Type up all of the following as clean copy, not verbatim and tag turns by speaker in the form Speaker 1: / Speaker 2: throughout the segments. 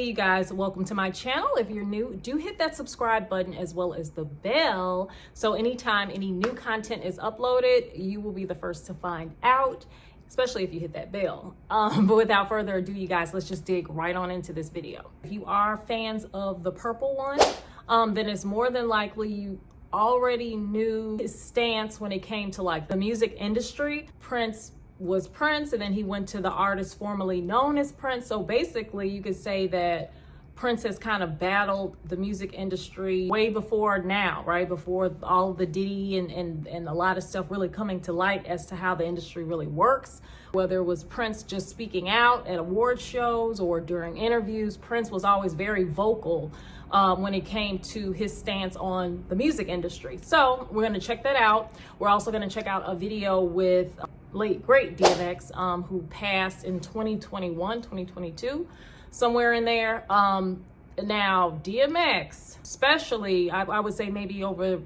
Speaker 1: you guys, welcome to my channel. If you're new, do hit that subscribe button as well as the bell, so anytime any new content is uploaded, you will be the first to find out, especially if you hit that bell. But without further ado, you guys, let's just dig right on into this video. If you are fans of the purple one, then it's more than likely you already knew his stance when it came to like the music industry. Prince was Prince, and then he went to the artist formerly known as Prince. So basically you could say that Prince has kind of battled the music industry way before now, right? Before all the Diddy and a lot of stuff really coming to light as to how the industry really works. Whether it was Prince just speaking out at award shows or during interviews, Prince was always very vocal when it came to his stance on the music industry. So we're gonna check that out. We're also gonna check out a video with late great DMX, who passed in 2021, 2022, somewhere in there. Now DMX, especially, I would say maybe over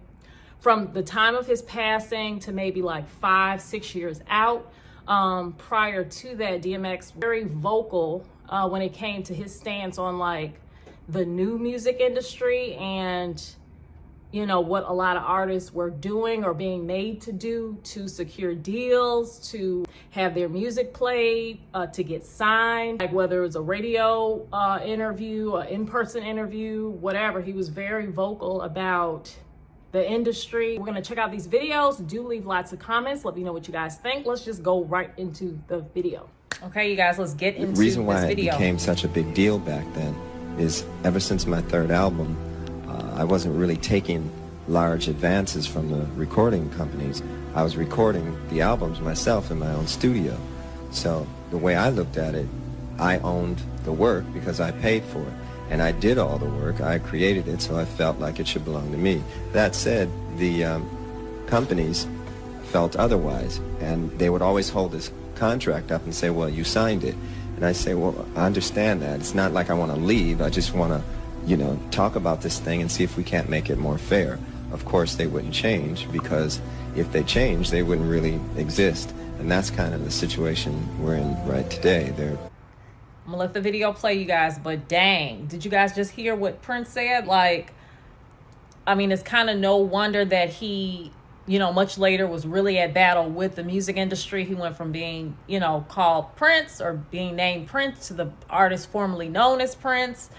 Speaker 1: from the time of his passing to maybe like 5-6 years out. Prior to that, DMX very vocal when it came to his stance on like the new music industry and you know what a lot of artists were doing or being made to do to secure deals, to have their music played, to get signed, like whether it was a radio interview, an in-person interview, whatever. He was very vocal about the industry. We're gonna check out these videos. Do leave lots of comments. Let me know what you guys think. Let's just go right into the video. Okay, you guys, let's get into this video.
Speaker 2: The reason why it became such a big deal back then is ever since my third album, I wasn't really taking large advances from the recording companies. I was recording the albums myself in my own studio. So the way I looked at it, I owned the work because I paid for it. And I did all the work. I created it, so I felt like it should belong to me. That said, the companies felt otherwise. And they would always hold this contract up and say, well, you signed it. And I say, well, I understand that. It's not like I want to leave. I just want to, you know, talk about this thing and see if we can't make it more fair. Of course, they wouldn't change, because if they changed, they wouldn't really exist. And that's kind of the situation we're in right today. I'm
Speaker 1: gonna let the video play, you guys, but dang, did you guys just hear what Prince said? Like, I mean, it's kind of no wonder that he, you know, much later was really at battle with the music industry. He went from being, you know, called Prince or being named Prince to the artist formerly known as Prince.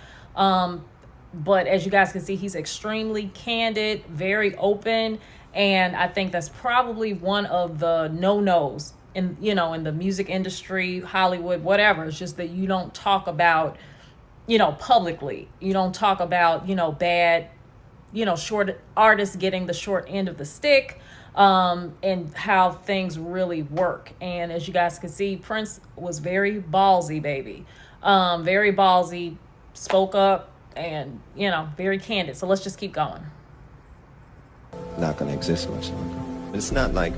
Speaker 1: But as you guys can see, he's extremely candid, very open. And I think that's probably one of the no-nos in, you know, in the music industry, Hollywood, whatever. It's just that you don't talk about, you know, publicly. You don't talk about, you know, bad, you know, short artists getting the short end of the stick, and how things really work. And as you guys can see, Prince was very ballsy, baby. Very ballsy, spoke up, and, you know, very candid. So let's just keep going.
Speaker 2: Not going to exist much longer. It's not like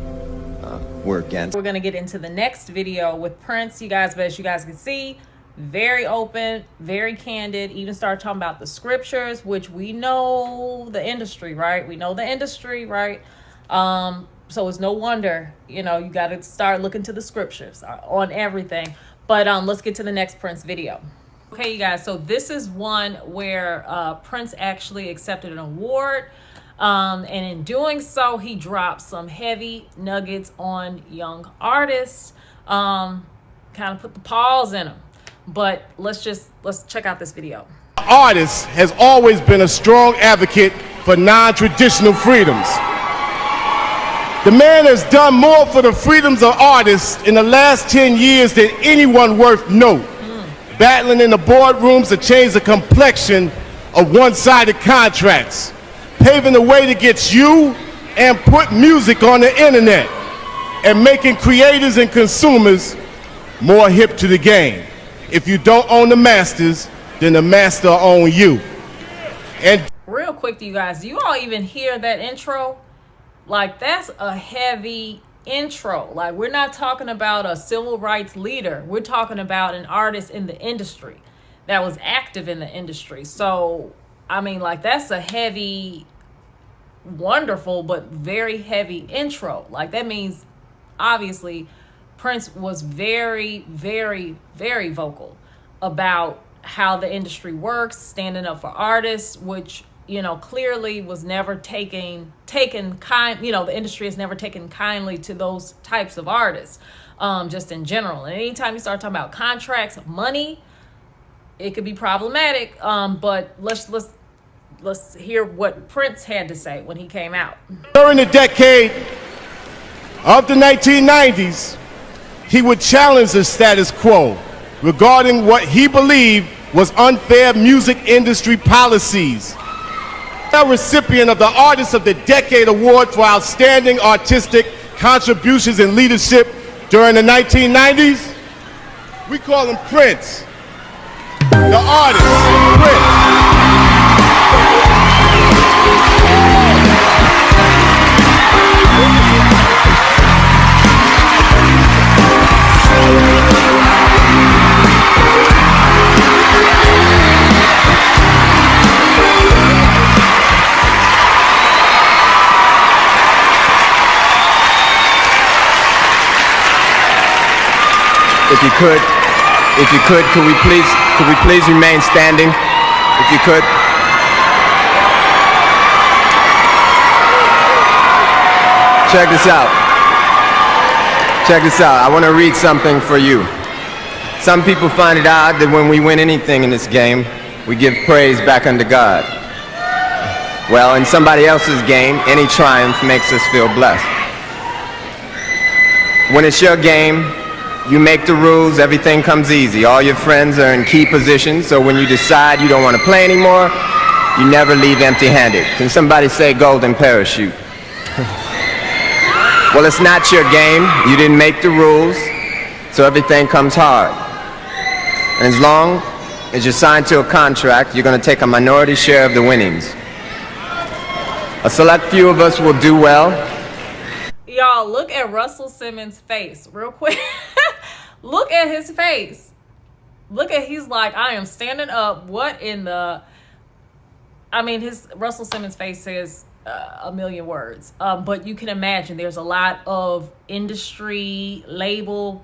Speaker 2: we're against.
Speaker 1: We're going to get into the next video with Prince, you guys, but as you guys can see, very open, very candid, even started talking about the scriptures, which we know the industry, right? We know the industry, right? So it's no wonder, you know, you got to start looking to the scriptures on everything. But let's get to the next Prince video. Okay, you guys, so this is one where Prince actually accepted an award. And in doing so, he dropped some heavy nuggets on young artists, kind of put the pause in them. But let's check out this video.
Speaker 3: Artist has always been a strong advocate for non-traditional freedoms. The man has done more for the freedoms of artists in the last 10 years than anyone worth note. Battling in the boardrooms to change the complexion of one-sided contracts, paving the way to get you and put music on the internet, and making creators and consumers more hip to the game. If you don't own the masters, then the master own you. And
Speaker 1: real quick, you guys, do you all even hear that intro? Like, that's a heavy intro. Like, we're not talking about a civil rights leader. We're talking about an artist in the industry that was active in the industry. So, I mean, like, that's a heavy, wonderful, but very heavy intro. Like, that means, obviously, Prince was very, very, very vocal about how the industry works, standing up for artists, which, you know, clearly was never taken kind, you know, the industry has never taken kindly to those types of artists, just in general. And anytime you start talking about contracts, money, it could be problematic. But let's hear what Prince had to say when he came out.
Speaker 3: During the decade of the 1990s, he would challenge the status quo regarding what he believed was unfair music industry policies. A recipient of the Artist of the Decade Award for outstanding artistic contributions and leadership during the 1990s. We call him Prince, the artist, Prince.
Speaker 2: If you could, could we please remain standing? If you could. Check this out. Check this out. I want to read something for you. Some people find it odd that when we win anything in this game, we give praise back unto God. Well, in somebody else's game, any triumph makes us feel blessed. When it's your game, you make the rules, everything comes easy. All your friends are in key positions, so when you decide you don't want to play anymore, you never leave empty-handed. Can somebody say golden parachute? Well, it's not your game. You didn't make the rules, so everything comes hard. And as long as you're signed to a contract, you're going to take a minority share of the winnings. A select few of us will do well.
Speaker 1: Y'all, look at Russell Simmons' face real quick. Look at his face. He's like, I am standing up. What in the... I mean, Russell Simmons' face says a million words. But you can imagine there's a lot of industry, label,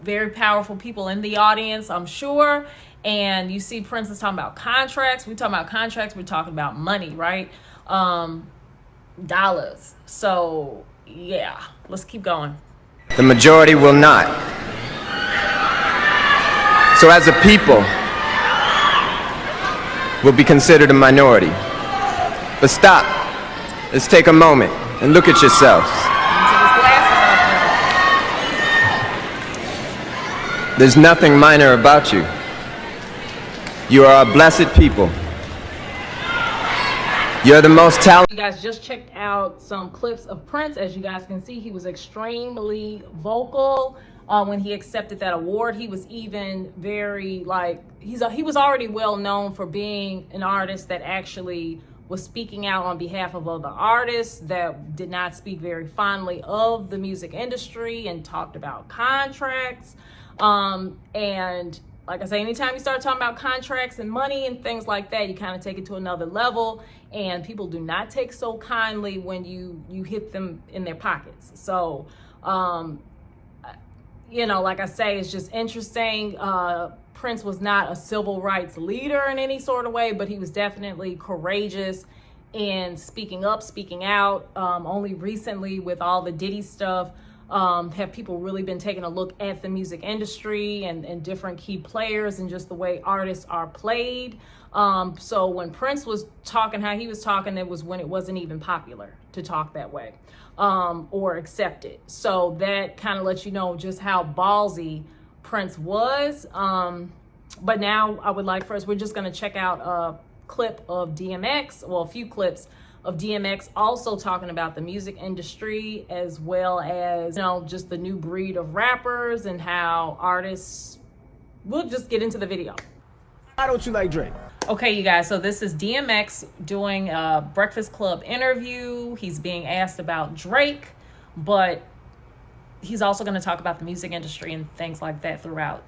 Speaker 1: very powerful people in the audience, I'm sure. And you see Prince is talking about contracts. We're talking about contracts. We're talking about money, right? Dollars. So, yeah. Let's keep going.
Speaker 2: The majority will not. So as a people, we'll be considered a minority. But stop. Let's take a moment and look at yourselves. There's nothing minor about you. You are a blessed people. You're the most talented.
Speaker 1: You guys just checked out some clips of Prince. As you guys can see, he was extremely vocal when he accepted that award. He was even very he was already well known for being an artist that actually was speaking out on behalf of other artists that did not speak very fondly of the music industry and talked about contracts. And like I say, anytime you start talking about contracts and money and things like that, you kind of take it to another level, and people do not take so kindly when you hit them in their pockets. So, you know, like I say, it's just interesting. Prince was not a civil rights leader in any sort of way, but he was definitely courageous in speaking up, speaking out. Only recently with all the Diddy stuff, have people really been taking a look at the music industry and different key players and just the way artists are played. So when Prince was talking how he was talking, it was when it wasn't even popular to talk that way or accepted. So that kind of lets you know just how ballsy Prince was. But now I would like for us, we're just going to check out a clip of DMX, well, a few clips of DMX also talking about the music industry, as well as, you know, just the new breed of rappers and how artists. We'll just get into the video.
Speaker 4: Why don't you like Drake?
Speaker 1: Okay, you guys, so this is DMX doing a Breakfast Club interview. He's being asked about Drake, but he's also going to talk about the music industry and things like that throughout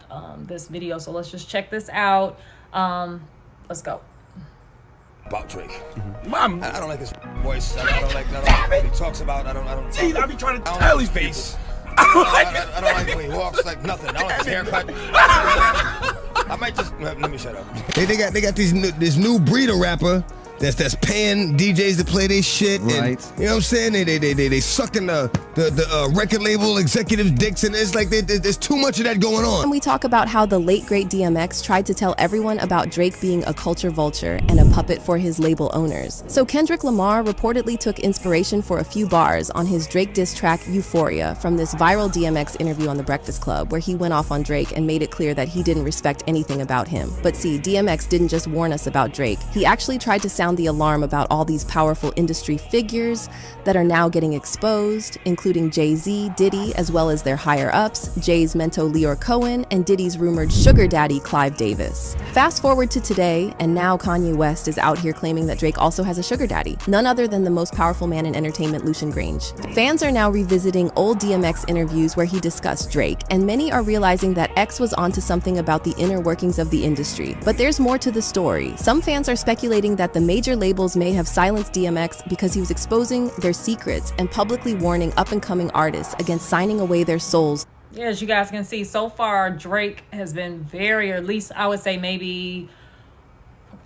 Speaker 1: this video. So let's just check this out. Let's go.
Speaker 4: About Drake.
Speaker 5: Mom, I don't like his voice. I don't like what he talks about. I
Speaker 4: be trying to tell his face.
Speaker 5: I don't like the way he walks, like nothing. I don't like his haircut. I might just let me shut up.
Speaker 6: They got this new breed of rapper that's paying DJs to play their shit.
Speaker 2: Right.
Speaker 6: And, you know what I'm saying? They sucking the record label executives' dicks, and it's like there's too much of that going on.
Speaker 7: And we talk about how the late great DMX tried to tell everyone about Drake being a culture vulture and a puppet for his label owners. So Kendrick Lamar reportedly took inspiration for a few bars on his Drake diss track Euphoria from this viral DMX interview on The Breakfast Club, where he went off on Drake and made it clear that he didn't respect anything about him. But see, DMX didn't just warn us about Drake. He actually tried to sound the alarm about all these powerful industry figures that are now getting exposed, including Jay Z, Diddy, as well as their higher-ups, Jay's mento Leor Cohen, and Diddy's rumored sugar daddy Clive Davis. Fast forward to today, and now Kanye West is out here claiming that Drake also has a sugar daddy, none other than the most powerful man in entertainment, Lucian Grange. Fans are now revisiting old DMX interviews where he discussed Drake, and many are realizing that X was onto something about the inner workings of the industry. But there's more to the story. Some fans are speculating that the major labels may have silenced DMX because he was exposing their secrets and publicly warning up-and-coming artists against signing away their souls.
Speaker 1: Yeah, as you guys can see, so far Drake has been very, or at least I would say maybe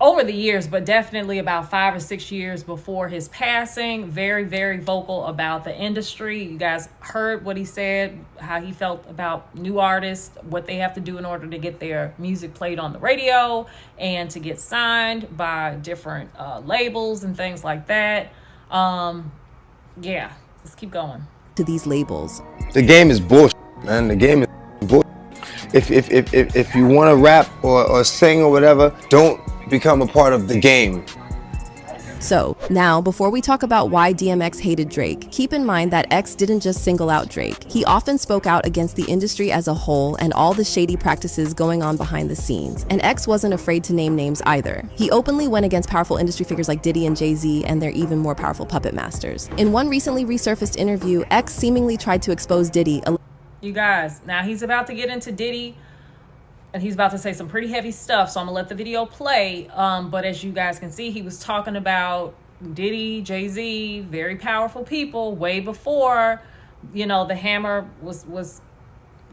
Speaker 1: over the years, but definitely about 5 or 6 years before his passing, very, very vocal about the industry. You guys heard what he said, how he felt about new artists, what they have to do in order to get their music played on the radio and to get signed by different labels and things like that. Yeah, let's keep going.
Speaker 7: To these labels.
Speaker 5: The game is bullshit, man. The game is bullshit. If you want to rap or sing or whatever, don't become a part of the game.
Speaker 7: So, now, before we talk about why DMX hated Drake, keep in mind that X didn't just single out Drake. He often spoke out against the industry as a whole and all the shady practices going on behind the scenes. And X wasn't afraid to name names either. He openly went against powerful industry figures like Diddy and Jay Z and their even more powerful puppet masters. In one recently resurfaced interview, X seemingly tried to expose Diddy.
Speaker 1: You guys, now he's about to get into Diddy, and he's about to say some pretty heavy stuff, so I'm gonna let the video play. But as you guys can see, he was talking about Diddy, Jay Z, very powerful people way before, you know, the hammer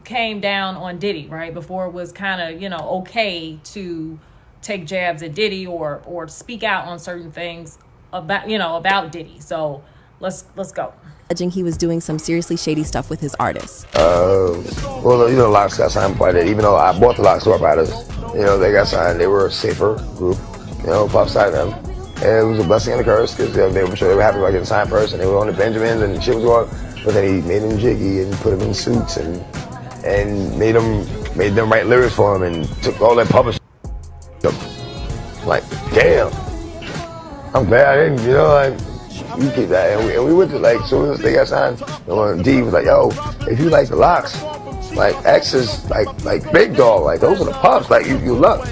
Speaker 1: came down on Diddy, right? Before it was kind of, you know, okay to take jabs at Diddy or speak out on certain things about Diddy. So let's go.
Speaker 7: Alleging he was doing some seriously shady stuff with his artists.
Speaker 5: Well, you know, Locks got signed by that. Even though I bought the Locks Store Riders, you know, they got signed. They were a safer group. You know, Puff signed them. And it was a blessing and a curse because they were sure they were happy about getting signed first, and they were on the Benjamins and shit was going. But then he made them jiggy and put them in suits and made them write lyrics for him and took all that publishing. Like, damn. I'm glad I didn't, you know, like. You keep that, and we went to, like, as soon as they got signed, D was like, yo, if you like the Locks, like, X is like Big Dog, like, those are the Puffs, like, you luck.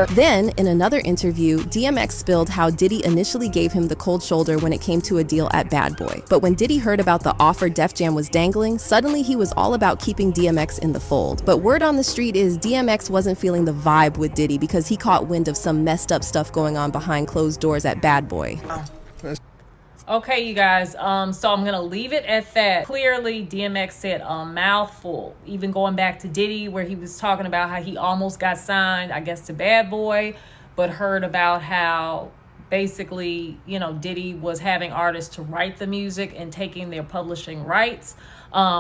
Speaker 7: Then, in another interview, DMX spilled how Diddy initially gave him the cold shoulder when it came to a deal at Bad Boy. But when Diddy heard about the offer Def Jam was dangling, suddenly he was all about keeping DMX in the fold. But word on the street is DMX wasn't feeling the vibe with Diddy because he caught wind of some messed up stuff going on behind closed doors at Bad Boy.
Speaker 1: Okay, you guys, so I'm gonna leave it at that. Clearly, DMX said a mouthful, even going back to Diddy, where he was talking about how he almost got signed, I guess, to Bad Boy, but heard about how basically, you know, Diddy was having artists to write the music and taking their publishing rights,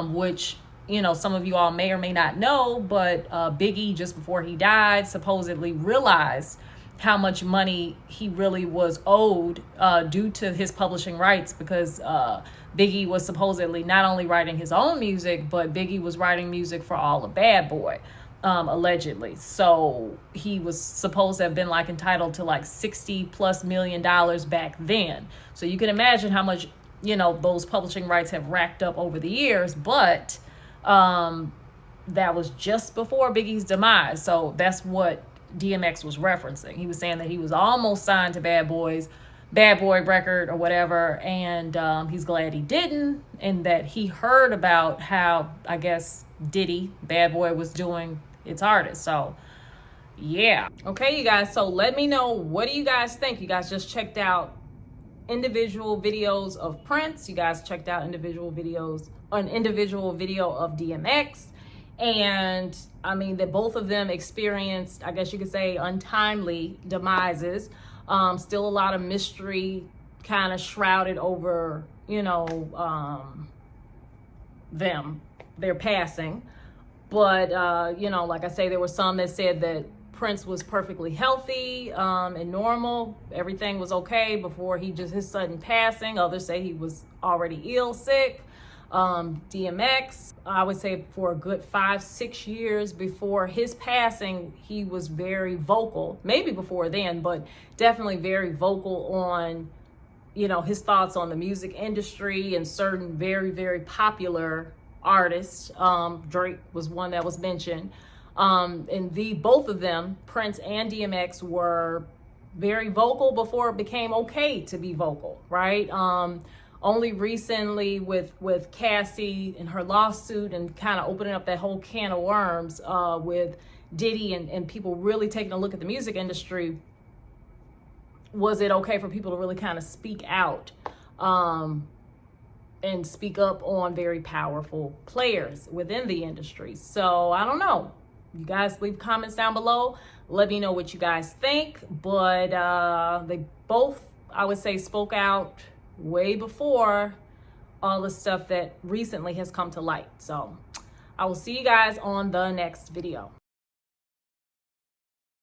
Speaker 1: which, you know, some of you all may or may not know, but Biggie, just before he died, supposedly realized how much money he really was owed due to his publishing rights, because Biggie was supposedly not only writing his own music, but Biggie was writing music for all of Bad Boy, allegedly. So he was supposed to have been like entitled to like $60+ million back then. So you can imagine how much, you know, those publishing rights have racked up over the years, but that was just before Biggie's demise. So that's what DMX was referencing. He was saying that he was almost signed to Bad Boy record or whatever, and he's glad he didn't, and that he heard about how, I guess, Diddy, Bad Boy, was doing its artists. So yeah. Okay, you guys, so let me know, what do you guys think? You guys just checked out individual videos of Prince. You guys checked out an individual video of DMX. And I mean that both of them experienced, I guess you could say, untimely demises. Still a lot of mystery kind of shrouded over, you know, their passing. But, you know, like I say, there were some that said that Prince was perfectly healthy and normal. Everything was okay before his sudden passing. Others say he was already ill, sick. DMX, I would say for a good 5-6 years before his passing, he was very vocal, maybe before then, but definitely very vocal on, you know, his thoughts on the music industry and certain very, very popular artists. Drake was one that was mentioned. And both of them, Prince and DMX, were very vocal before it became okay to be vocal, right? Only recently with Cassie and her lawsuit and kind of opening up that whole can of worms with Diddy and people really taking a look at the music industry, was it okay for people to really kind of speak out and speak up on very powerful players within the industry. So I don't know. You guys leave comments down below. Let me know what you guys think. But they both, I would say, spoke out way before all the stuff that recently has come to light. So I will see you guys on the next video.